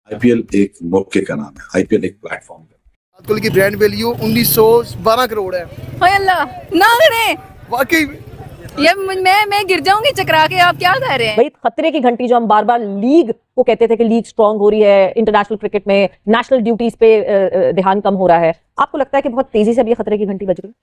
IPL एक मौके का नाम है, आईपीएल एक प्लेटफॉर्म है। विराट कोहली की ब्रांड वैल्यू 1912 करोड़ है। हाय अल्लाह ना करे वाकई ये मैं गिर जाऊंगी चकरा के। आप क्या कह रहे हैं भाई? खतरे की घंटी जो हम बार बार लीग को कहते थे कि लीग स्ट्रांग हो रही है, इंटरनेशनल क्रिकेट में नेशनल ड्यूटीज पे ध्यान कम हो रहा है, आपको लगता है कि बहुत तेजी से अब ये खतरे की घंटी बज रही है?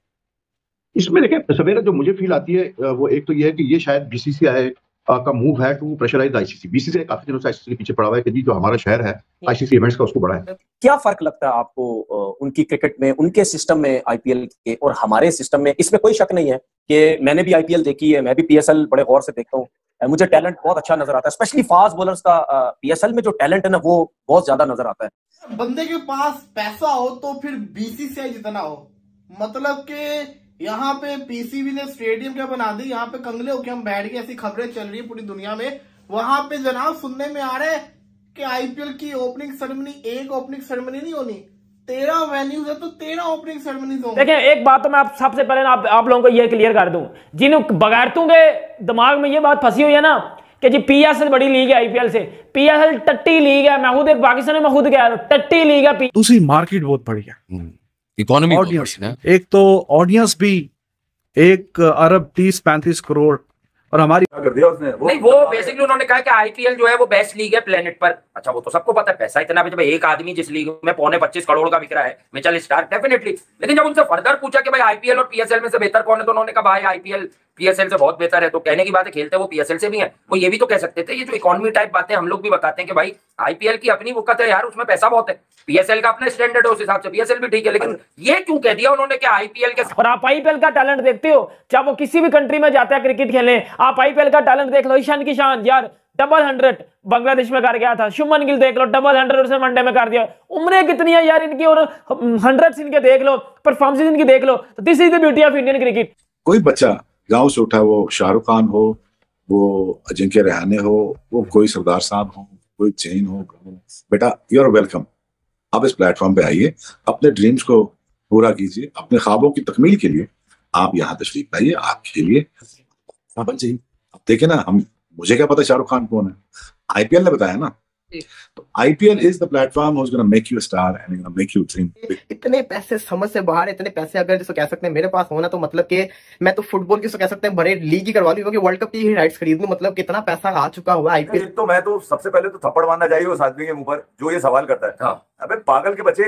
इसमें देखिए सवेरा जो मुझे फील आती है वो एक तो ये है कि ये शायद बीसीसीआई का मूव है टू प्रेशराइज आईसीसी। बीसीसीआई काफी दिनों से आईसीसी के पीछे पड़ा हुआ है कि जी जो हमारा शहर है आईसीसी इवेंट्स का उसको बढ़ाएं। क्या फर्क लगता है आपको उनकी क्रिकेट में, उनके सिस्टम में आईपीएल के और हमारे सिस्टम में? इसमें कोई शक नहीं है कि मैंने भी आईपीएल देखी है, मैं भी पीएसएल बड़े गौर से देखता हूँ, मुझे टैलेंट बहुत अच्छा नजर आता है, स्पेशली फास्ट बॉलर्स का पीएसएल में जो टैलेंट है ना वो बहुत ज्यादा नजर आता है। बंदे के पास पैसा हो तो फिर बीसीसीआई जितना हो, मतलब कि यहाँ पे पीसीबी ने स्टेडियम क्या बना दी, यहाँ पे कंगले होके हम बैठ गए, ऐसी खबरें चल रही है पूरी दुनिया में। वहां पे जनाब सुनने में आ रहा है कि आईपीएल की ओपनिंग सेरेमनी, एक ओपनिंग सेरेमनी नहीं होनी, 13 वेन्यूज है तो 13 ओपनिंग सेरेमनीज होंगी। देखिए एक बात तो मैं आप सबसे पहले आप लोगों को ये क्लियर कर दूं, जिन बगैरतों के दिमाग में ये बात फंसी हुई है ना कि जी पीएसएल बड़ी लीग है आईपीएल से, पीएसएल टट्टी लीग है। मैं खुद एक पाकिस्तान में मैं खुद कह रहा हूं टट्टी लीग है। दूसरी मार्केट बहुत बड़ी है, इकोनॉमी ऑडियंस, एक तो ऑडियंस भी 1 अरब 30-35 करोड़ और हमारी कर दिया उसने नहीं, वो बेसिकली उन्होंने कहा कि आईपीएल जो है वो बेस्ट लीग है प्लेनेट पर। अच्छा वो तो सबको पता है, पैसा इतना भी, जब एक आदमी जिस लीग में 25 करोड़ का बिक रहा है, मिचेल स्टार्क डेफिनेटली। लेकिन जब उनसे फर्दर पूछा कि भाई आईपीएल और पीएसएल में से बेहतर कौन है, तो उन्होंने कहा भाई आईपीएल पीएसएल से बहुत बेहतर है। तो कहने की बात है, खेलते वो पीएसएल से भी है। वो ये भी तो कह सकते थे, ये जो इकोनॉमी टाइप बातें हम लोग भी बताते हैं कि भाई आईपीएल की अपनी वक़्त है यार, उसमें पैसा बहुत है, पीएसएल का अपना स्टैंडर्ड है, उस हिसाब से पीएसएल भी ठीक है। लेकिन ये क्यों कह दिया उन्होंने कि आईपीएल के, और आप आईपीएल का टैलेंट देखते हो, चाहे वो किसी भी कंट्री में जाता है क्रिकेट खेलने, आप आईपीएल का टैलेंट देख लो। ईशान किशान यार डबल 100 बांग्लादेश में कर गया था, शुभमन गिल देख लो डबल 100 उसने वनडे में कर दिया। उम्रें कितनी है यार इनकी, और 100 इनके देख लो, परफॉर्मेंस इनकी देख लो। तो this is the beauty of Indian cricket. कोई बच्चा गांव से उठा, वो शाहरुख खान हो, वो अजिंक्य रहाणे हो, वो कोई सरदार साहब हो, कोई जैन हो, बेटा यू आर वेलकम। आप इस प्लेटफॉर्म पे आइए, अपने ड्रीम्स को पूरा कीजिए, अपने ख्वाबों की तकमील के लिए आप यहाँ तशरीफ लाइए, आप खेलिए। अब देखे ना, मुझे क्या पता शाहरुख खान कौन है, आईपीएल ने बताया ना। तो IPL is the platform which is gonna make you a star and gonna make you dream. इतने पैसे समझ से बाहर, इतने पैसे अगर जिसको कह सकते हैं मेरे पास होना, तो मतलब कि मैं तो फुटबॉल की कह सकते हैं बड़े लीग ही करवा लूं, क्योंकि वर्ल्ड कप की ही राइट्स खरीद लूं। मतलब कितना पैसा आ चुका हुआ आईपीएल। तो मैं तो सबसे पहले तो थप्पड़ मारना चाहिए उस आदमी के मुंह पर जो ये सवाल करता है। हाँ। अबे पागल के बच्चे,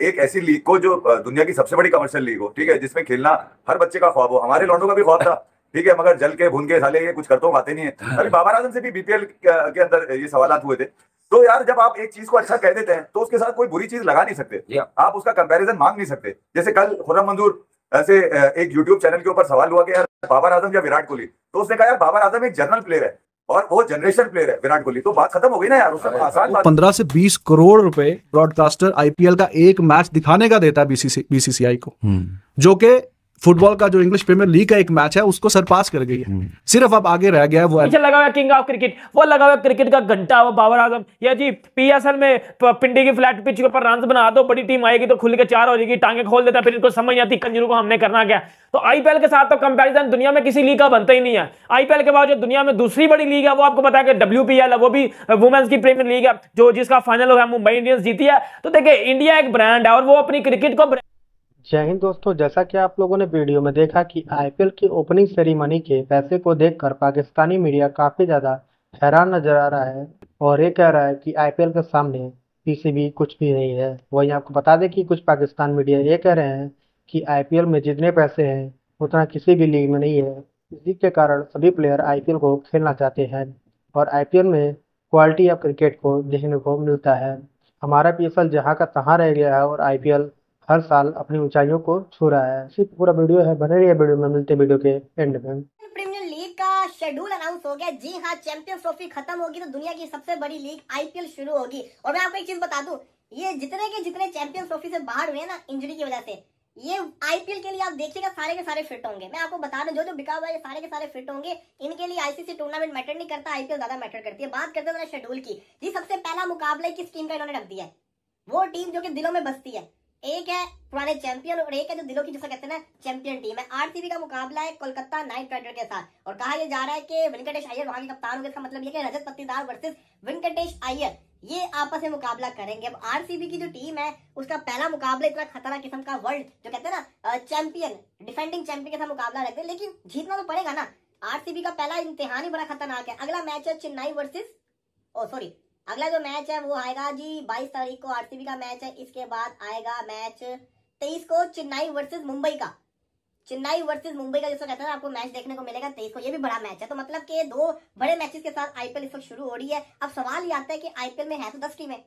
एक ऐसी लीग को जो दुनिया की सबसे बड़ी कमर्शियल लीग हो, ठीक है, जिसमें खेलना हर बच्चे का ख्वाब हो, हमारे लौंडों का भी ख्वाब था, ठीक है, मगर जल के भून के साले ये कुछ करते बातें नहीं है। अभी बाबर आजम से भी बीपीएल के अंदर ये सवाल हुए थे। तो यार जब आप एक चीज को अच्छा कह देते हैं तो उसके साथ कोई बुरी चीज लगा नहीं सकते, आप उसका कंपैरिजन मांग नहीं सकते। जैसे कल खुर्रम मंजूर से एक यूट्यूब चैनल के ऊपर सवाल हुआ कि यार बाबर आजम या विराट कोहली, तो उसने कहा यार बाबर आजम एक जनरल प्लेयर है और वो जनरेशन प्लेयर है विराट कोहली। तो बात खत्म हो गई ना यार, उसमें आसान बात। 15 से 20 करोड़ रुपए ब्रॉडकास्टर आईपीएल का एक मैच दिखाने का देता है बीसीसीआई को, जो कि फुटबॉल का जो इंग्लिश प्रीमियर लीग का एक मैच है उसको सरपास कर गई है। सिर्फ अब आगे रह गया है वो लगा हुआ किंग ऑफ क्रिकेट, वो लगा हुआ क्रिकेट का घंटा, वो बाबर आजम। या जी पीएसएल में पिंडी की फ्लैट पिच के ऊपर रन बना दो, बड़ी टीम आएगी तो खुल के 4 हो जाएगी, टांगे खोल देता, फिर इनको समझ आती कंजरों को हमने करना क्या। तो आईपीएल के साथ तो कंपैरिजन दुनिया में किसी लीग का बनता ही नहीं है। आईपीएल के बाद जो दुनिया में दूसरी बड़ी लीग है वो आपको पता है कि WPL है, वो भी वुमेन्स की प्रीमियर लीग है, जो जिसका फाइनल हुआ मुंबई इंडियंस जीती है। तो देखिए इंडिया एक ब्रांड है और वो अपनी क्रिकेट को। जय हिंद दोस्तों, जैसा कि आप लोगों ने वीडियो में देखा कि आईपीएल की ओपनिंग सेरेमनी के पैसे को देखकर पाकिस्तानी मीडिया काफ़ी ज़्यादा हैरान नजर आ रहा है और ये कह रहा है कि आईपीएल के सामने पीसीबी कुछ भी नहीं है। वहीं आपको बता दें कि कुछ पाकिस्तान मीडिया ये कह रहे हैं कि आईपीएल में जितने पैसे हैं उतना किसी भी लीग में नहीं है। इसी के कारण सभी प्लेयर आईपीएल को खेलना चाहते हैं और आईपीएल में क्वालिटी ऑफ क्रिकेट को देखने को मिलता है। हमारा पीएसएल जहाँ का तहाँ रह गया है और आईपीएल हर साल अपनी ऊंचाइयों को छू रहा है। सिर्फ पूरा वीडियो है, बने रहिए वीडियो में, मिलते वीडियो के एंड में। प्रीमियर लीग का शेड्यूल अनाउंस हो गया। जी हाँ, चैंपियंस ट्रॉफी खत्म होगी तो दुनिया की सबसे बड़ी लीग आईपीएल शुरू होगी। और मैं आपको एक चीज बता दूं, ये जितने के जितने चैंपियंस ट्रॉफी से बाहर हुए ना इंजरी की वजह से, ये आईपीएल के लिए आप देखिएगा सारे के सारे फिट होंगे। मैं आपको बता दूं, जो बिका हुआ है सारे के सारे फिट होंगे। इनके लिए आईसीसी टूर्नामेंट मैटर नहीं करता, आईपीएल ज्यादा मैटर करती है। बात करते हैं शेड्यूल की। जी सबसे पहला मुकाबला किस टीम का इन्होंने रख दिया है, वो टीम जो कि दिलों में बसती है। एक है पुराने चैंपियन और एक है जो दिलों की जिसे कहते हैं ना चैंपियन टीम है। आरसीबी का मुकाबला है कोलकाता नाइट राइडर के साथ और कहा यह जा रहा है कि वेंकटेश अय्यर वहां के कप्तान होंगे। इसका मतलब यह कि रजत पत्तीदार वर्सेस वेंकटेश अय्यर, ये आपस में मुकाबला करेंगे। अब आरसीबी की जो टीम है उसका पहला मुकाबला इतना खतरनाक किस्म का वर्ल्ड जो कहते हैं ना चैंपियन, डिफेंडिंग चैंपियन के साथ मुकाबला रखते हैं, लेकिन जीतना तो पड़ेगा ना। आरसीबी का पहला इम्तिहान ही बड़ा खतरनाक है। अगला मैच है चेन्नई वर्सेस अगला जो मैच है वो आएगा जी 22 तारीख को आरसीबी का मैच है। इसके बाद आएगा मैच 23 को चेन्नई वर्सेस मुंबई का। चेन्नई वर्सेस मुंबई का जिसको कहते हैं आपको मैच देखने को मिलेगा 23 को। ये भी बड़ा मैच है। तो मतलब कि 2 बड़े मैचेस के साथ आईपीएल इस वक्त शुरू हो रही है। अब सवाल ये आता है कि आईपीएल में है तो 10 टीमें।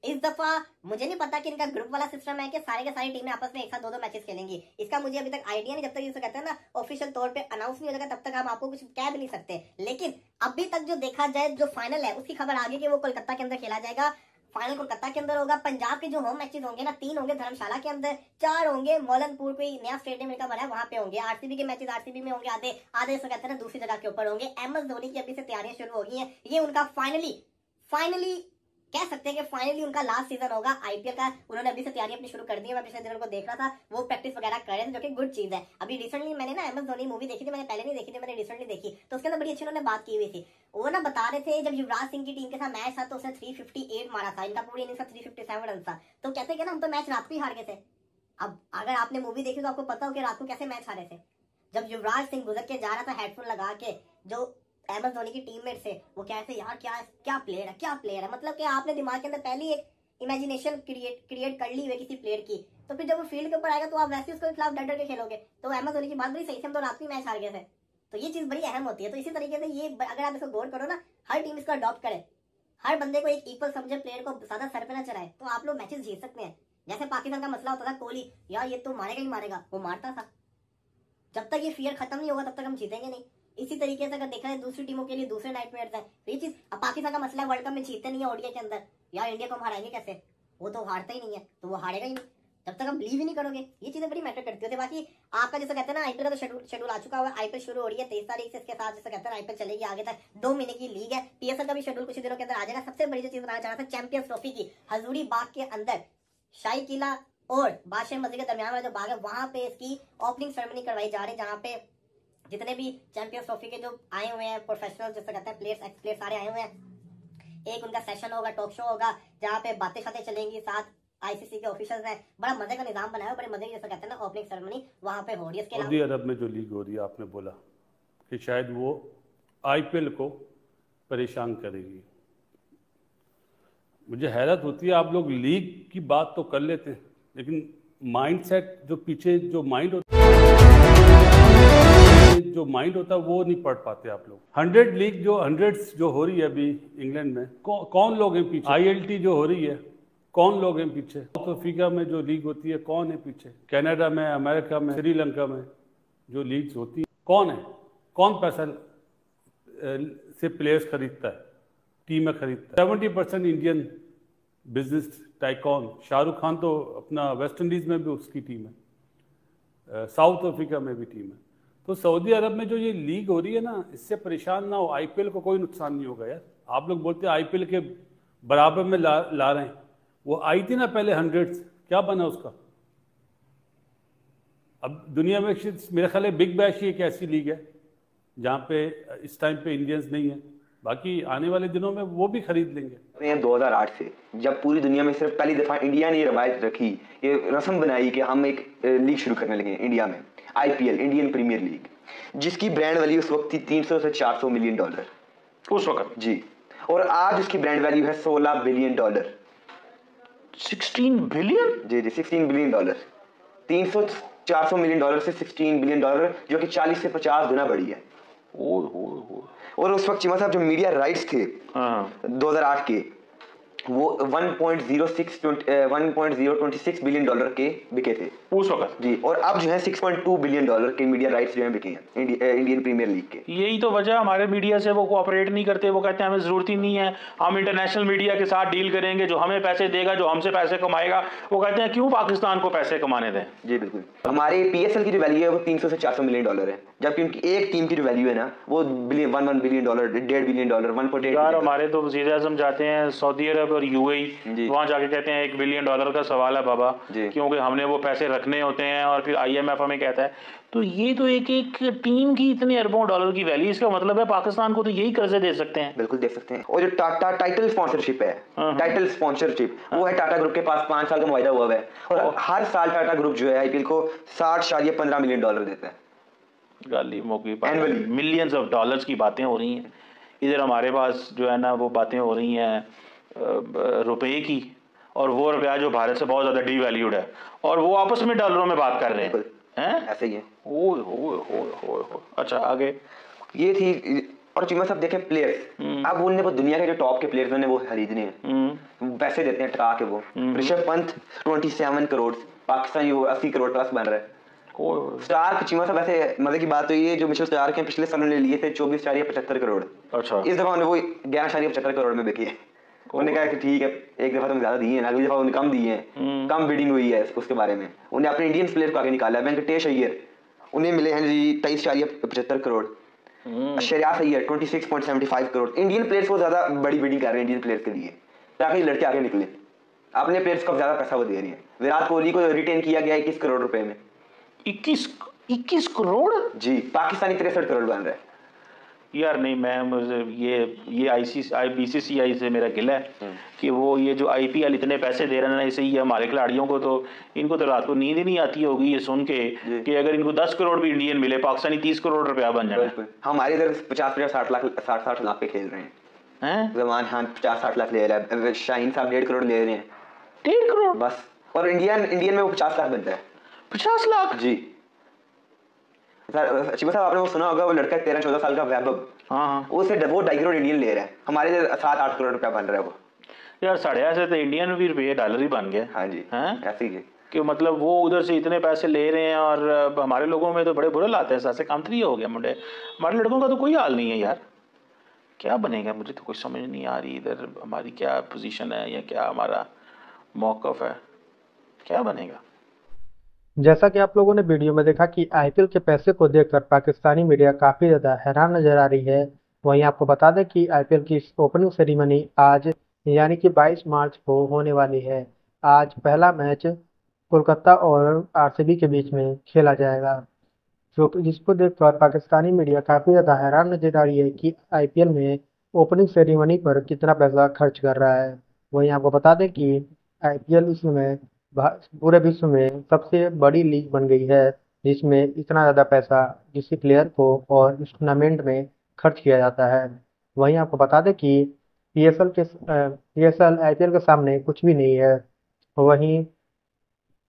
इस दफा मुझे नहीं पता कि इनका ग्रुप वाला सिस्टम है कि सारे के सारी टीमें आपस में एक साथ 2-2 मैचेस खेलेंगी। इसका मुझे अभी तक आइडिया नहीं। जब तक जिसे कहते हैं ना ऑफिशियल तौर पे अनाउंस नहीं हो जाएगा तब तक हम आपको कुछ कह भी नहीं सकते। लेकिन अभी तक जो देखा जाए जो फाइनल है उसकी खबर आगे कि वो कोलकाता के अंदर खेला जाएगा। फाइनल कोलकाता के अंदर होगा। पंजाब के जो होम मैचेस होंगे ना 3 होंगे धर्मशाला के अंदर, 4 होंगे मौलनपुर कोई नया स्टेडियम इनका बना है वहां पे होंगे। आरसीबी के मैचेस आरसीबी में होंगे, आधे से कहते हैं दूसरी जगह के ऊपर होंगे। एमएस धोनी की अभी से तैयारियां शुरू हो गई हैं। ये उनका फाइनली कह सकते हैं कि फाइनली उनका लास्ट सीजन होगा आईपीएल का। उन्होंने अभी से तैयारी अपनी शुरू कर दी है। मैं पिछले दिनों को देख रहा था वो प्रैक्टिस वगैरह कर रहे थे जो कि गुड चीज है। अभी रिसेंटली मैंने ना एमएस धोनी मूवी देखी थी, मैंने पहले नहीं देखी थी, मैंने रिसेंटली देखी तो उसके अंदर बड़ी अच्छी उन्होंने बात की हुई थी। वो ना बता रहे थे जब युवराज सिंह की टीम के साथ मैच था तो उसने 358 मारा था। इनका पूरी इनिंग्स का 357 रन था। तो कहते हैं ना हम तो मैच रात को ही हार गए थे। अब अगर आपने मूवी देखी तो आपको पता हो कि रात को कैसे मैच हारे थे। जब युवराज सिंह गुजर के जा रहा था हेडफोन लगा के, जो एमएस धोनी की टीममेट से वो कहते हैं यार क्या प्लेयर है। मतलब कि आपने दिमाग के अंदर पहली एक इमेजिनेशन क्रिएट कर ली हुई किसी प्लेयर की, तो फिर जब वो फील्ड के ऊपर आएगा तो आप वैसे उसके खिलाफ डर के खेलोगे। तो एमएस धोनी की बात बड़ी सही से, हम तो रात में मैच हार गए थे। तो ये चीज बड़ी अहम होती है। तो इसी तरीके से ये अगर आप इसको गौर करो ना, हर टीम इसको अडॉप्ट करे, हर बंदे को एक इक्वल समझे, प्लेयर को ज्यादा सर पे ना चढ़ाए, तो आप लोग मैचेस जीत सकते हैं। जैसे पाकिस्तान का मसला होता था कोहली, यार ये तो मारेगा ही मारेगा, वो मारता था। जब तक ये फियर खत्म नहीं होगा तब तक हम जीतेंगे नहीं। इसी तरीके से अगर देखा जाए दूसरी टीमों के लिए दूसरे नाइटमेयर्स हैं। ये चीज अब पाकिस्तान का मसला है वर्ल्ड कप में जीतते नहीं है ओडीआई के अंदर, यार इंडिया को हम हराएंगे कैसे, वो तो हारता ही नहीं है तो वो हारेगा ही नहीं जब तक हम बिलीव ही नहीं करोगे। ये चीजें बड़ी मैटर करती होती है। बाकी आपका जैसे कहते हैं ना आईपीएल का तो शेड्यूल आ चुका हुआ है। आईपीएल शुरू हो रही है 23 तारीख से। इसके साथ जैसे कहते हैं आईपीएल चलेगी आगे तक, 2 महीने की लीग है। पीएसएल का भी शेड्यूल कुछ दिनों के अंदर आ जाएगा। सबसे बड़ी जो चीज बताना चाह रहा था चैंपियंस ट्रॉफी की, हजूरी बाग के अंदर शाही किला और बादशाह मस्जिद के दरमियान वाला जो बाग है वहां पे इसकी ओपनिंग सेरेमनी करवाई जा रही है, जहाँ पे जितने भी चैंपियंस ट्रॉफी के जो आए हुए हैं प्रोफेशनल जैसे कहते हैं प्लेयर्स, एक्स प्लेयर्स सारे आए हुए हैं। एक उनका सेशन होगा, टॉक शो होगा, जहाँ पे बातें शातें चलेंगी, साथ आईसीसी के ऑफिशियल्स हैं। बड़ा मजे का निजाम बनाया है, बड़े मजे की जैसे कहते हैं ना ओपनिंग सेरेमनी वहां पे हो रही है। सऊदी अरब में जो लीग हो रही है, आपने बोला कि शायद वो आईपीएल को परेशान करेगी। मुझे हैरत होती है, आप लोग लीग की बात तो कर लेते हैं लेकिन माइंडसेट जो पीछे जो माइंड होता है वो नहीं पढ़ पाते आप लोग। 100 लीग जो 100 जो हो रही है अभी इंग्लैंड में, कौन लोग हैं पीछे? आईएलटी जो हो रही है, कौन लोग हैं पीछे? साउथ अफ्रीका में जो लीग होती है कौन है पीछे? कनाडा में, अमेरिका में, श्रीलंका में जो लीग्स होती है कौन है? कौन पैसा से प्लेयर्स खरीदता है, टीमें खरीदता है? 70% Indian business tycoon. Shahrukh Khan तो अपना वेस्ट इंडीज में भी उसकी टीम है, साउथ अफ्रीका में भी टीम है। तो सऊदी अरब में जो ये लीग हो रही है ना, इससे परेशान ना हो, आईपीएल को कोई नुकसान नहीं होगा यार। आप लोग बोलते हैं आईपीएल के बराबर में ला रहे हैं, वो आई थी ना पहले 100, क्या बना उसका? अब दुनिया में मेरे ख्याल है बिग बैश ही एक ऐसी लीग है जहाँ पे इस टाइम पे इंडियंस नहीं है, बाकी आने वाले दिनों में वो भी खरीद लेंगे। 2008 से जब पूरी दुनिया में सिर्फ पहली दफा इंडिया ने ये रवायत रखी, ये रस्म बनाई कि हम एक लीग शुरू करने लगे इंडिया में, आईपीएल, इंडियन प्रीमियर लीग, जिसकी ब्रांड वैल्यू उस वक्त थी 300 से 400 मिलियन डॉलर उस वक्त जी, और आज उसकी ब्रांड वैल्यू है $16 बिलियन। 16 बिलियन? जी 16 बिलियन डॉलर। 300-400 मिलियन डॉलर से 16 बिलियन डॉलर, जो कि 40 से 50 गुना बढ़ी है। और उस वक्त चीमा साहब जो मीडिया राइट्स थे 2008 के, वो 1.026 बिलियन डॉलर के बिके थे उस वक्त जी, और अब जो है 6.2 बिलियन डॉलर के मीडिया राइट्स जो है बिके हैं इंडियन प्रीमियर लीग के। यही तो वजह हमारे मीडिया से वो कोऑपरेट नहीं करते। वो कहते हैं हमें जरूरत ही नहीं है, हम इंटरनेशनल मीडिया के साथ डील करेंगे, जो हमें पैसे देगा, जो हमसे पैसे कमाएगा। वो कहते हैं क्यों पाकिस्तान को पैसे कमाने दें। जी बिल्कुल। हमारे पीएसएल की जो वैल्यू है वो 300 से 400 मिलियन डॉलर है, जबकि उनकी एक टीम की जो वैल्यू है ना वो 1 बिलियन डॉलर, $1.8 बिलियन, 1.8 यार हमारे तो वज़ीर आज़म जाते हैं सऊदी अरब, और यूएई, वहाँ जाके कहते हैं $1 बिलियन का सवाल है बाबा, क्योंकि हमने वो पैसे रखने होते हैं और फिर IMF हमें कहता है। तो ये तो एक टीम की इतने अरबों डॉलर की वैल्यू, इसका मतलब है पाकिस्तान को तो यही कर्जे दे सकते हैं। बिल्कुल दे सकते हैं। और जो टाटा टाइटल स्पॉन्सरशिप है, टाइटल स्पॉन्सरशिप वो है टाटा ग्रुप के पास 5 साल का मुआहदा हुआ है, और हर साल टाटा ग्रुप जो है IPL को $60.15 मिलियन देता है। गाली मौकी मिलियंस ऑफ डॉलर्स की बातें हो रही हैं, इधर हमारे पास जो है ना वो बातें हो रही हैं रुपए की, और वो रुपया जो भारत से बहुत ज़्यादा डीवैल्यूड है, और वो आपस में डॉलरों में बात कर रहे हैं। ऐसे ही है। अच्छा आगे ये थी। और चीमा साहब देखें प्लेयर्स, अब उनने वो दुनिया के जो टॉप के प्लेयर्स ने वो खरीदने हैं, पैसे देते हैं टका के। वो ऋषभ पंत 27 करोड़, पाकिस्तानी 80 करोड़ प्लस बन रहा है। स्टार्क चीमा साहब ऐसे मजे की बात तो ये जो मिशेल स्टार्क के पिछले साल उन्होंने लिए थे 24.75 करोड़। अच्छा, इस दफा उन्हें वो 11.75 करोड़ में बिकी है। उन्होंने कहा कि ठीक है, एक दफा तुम ज्यादा दिए हैं, अगली दफा उन्हें कम दिए हैं, कम बिडिंग हुई है उसके बारे में। उन्हें अपने इंडियन प्लेयर को आगे निकाला है। वेंकटेश अय्यर उन्हें मिले हैं जी 23.75 करोड़। श्रेयस अय्यर 26.75 करोड़। इंडियन प्लेयर्स को ज्यादा बड़ी बिडिंग कर रहे हैं इंडियन प्लेयर्स के लिए, ताकि लड़के आगे निकले। अपने प्लेयर्स को ज्यादा पैसा वो दे रही है। विराट कोहली को रिटेन किया गया 21 करोड़ रुपए में। 21 करोड़ जी, पाकिस्तानी 63 करोड़ बन रहा है। यार नहीं, मैं मुझे ये BCCI से मेरा गिला है कि वो ये जो IPL इतने पैसे दे रहे हैं ना, इसे ये हमारे खिलाड़ियों को तो इनको तो रात को नींद ही नहीं आती होगी ये सुन के कि अगर इनको 10 करोड़ भी इंडियन मिले, पाकिस्तानी 30 करोड़ रुपया बन जाए। हमारे इधर 50-60 लाख पे खेल रहे हैं। जमान खान 50-60 लाख ले रहा है, शाहीन साहब 1.5 करोड़ ले रहे हैं। 1.5 करोड़ बस। और इंडियन में वो 50 लाख बनता है। 50 लाख जी चीमा साहब, आपने वो सुना होगा वो लड़का 13-14 साल का वैभव, वो 2.5 करोड़ इंडियन ले रहा है। हमारे 7-8 करोड़ रुपया बन रहा है वो। यार साढ़े ऐसे तो इंडियन भी रुपये डॉलर ही बन गए। हाँ जी, ऐसे ही कि मतलब वो उधर से इतने पैसे ले रहे हैं, और हमारे लोगों में तो बड़े बुरे लाते हैं, ऐसे काम थ्री हो गया मुंडे। हमारे लड़कों का तो कोई हाल नहीं है यार, क्या बनेगा मुझे तो कुछ समझ नहीं आ रही। इधर हमारी क्या पोजीशन है या क्या हमारा मौक़िफ़ है, क्या बनेगा। जैसा कि आप लोगों ने वीडियो में देखा कि IPL के पैसे को देखकर पाकिस्तानी मीडिया काफ़ी ज़्यादा हैरान नजर आ रही है। वहीं आपको बता दें कि IPL की ओपनिंग सेरेमनी आज यानी कि 22 मार्च को होने वाली है। आज पहला मैच कोलकाता और RCB के बीच में खेला जाएगा, जिसको देखकर पाकिस्तानी मीडिया काफ़ी ज़्यादा हैरान नजर आ रही है कि IPL में ओपनिंग सेरेमनी पर कितना पैसा खर्च कर रहा है। वहीं आपको बता दें कि IPL इस समय पूरे विश्व में सबसे बड़ी लीग बन गई है, जिसमें इतना ज़्यादा पैसा किसी प्लेयर को और इस टूर्नामेंट में खर्च किया जाता है। वहीं आपको बता दें कि PSL IPL के सामने कुछ भी नहीं है। वहीं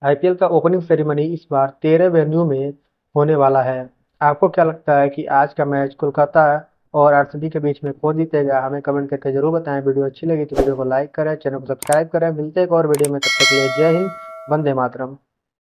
IPL का ओपनिंग सेरेमनी इस बार 13 वेन्यू में होने वाला है। आपको क्या लगता है कि आज का मैच कोलकाता और RCB के बीच में कौन जीतेगा? हमें कमेंट करके जरूर बताएं। वीडियो अच्छी लगी तो वीडियो को लाइक करें, चैनल को सब्सक्राइब करें। मिलते हैं एक और वीडियो में, तब तक के लिए जय हिंद, वंदे मातरम।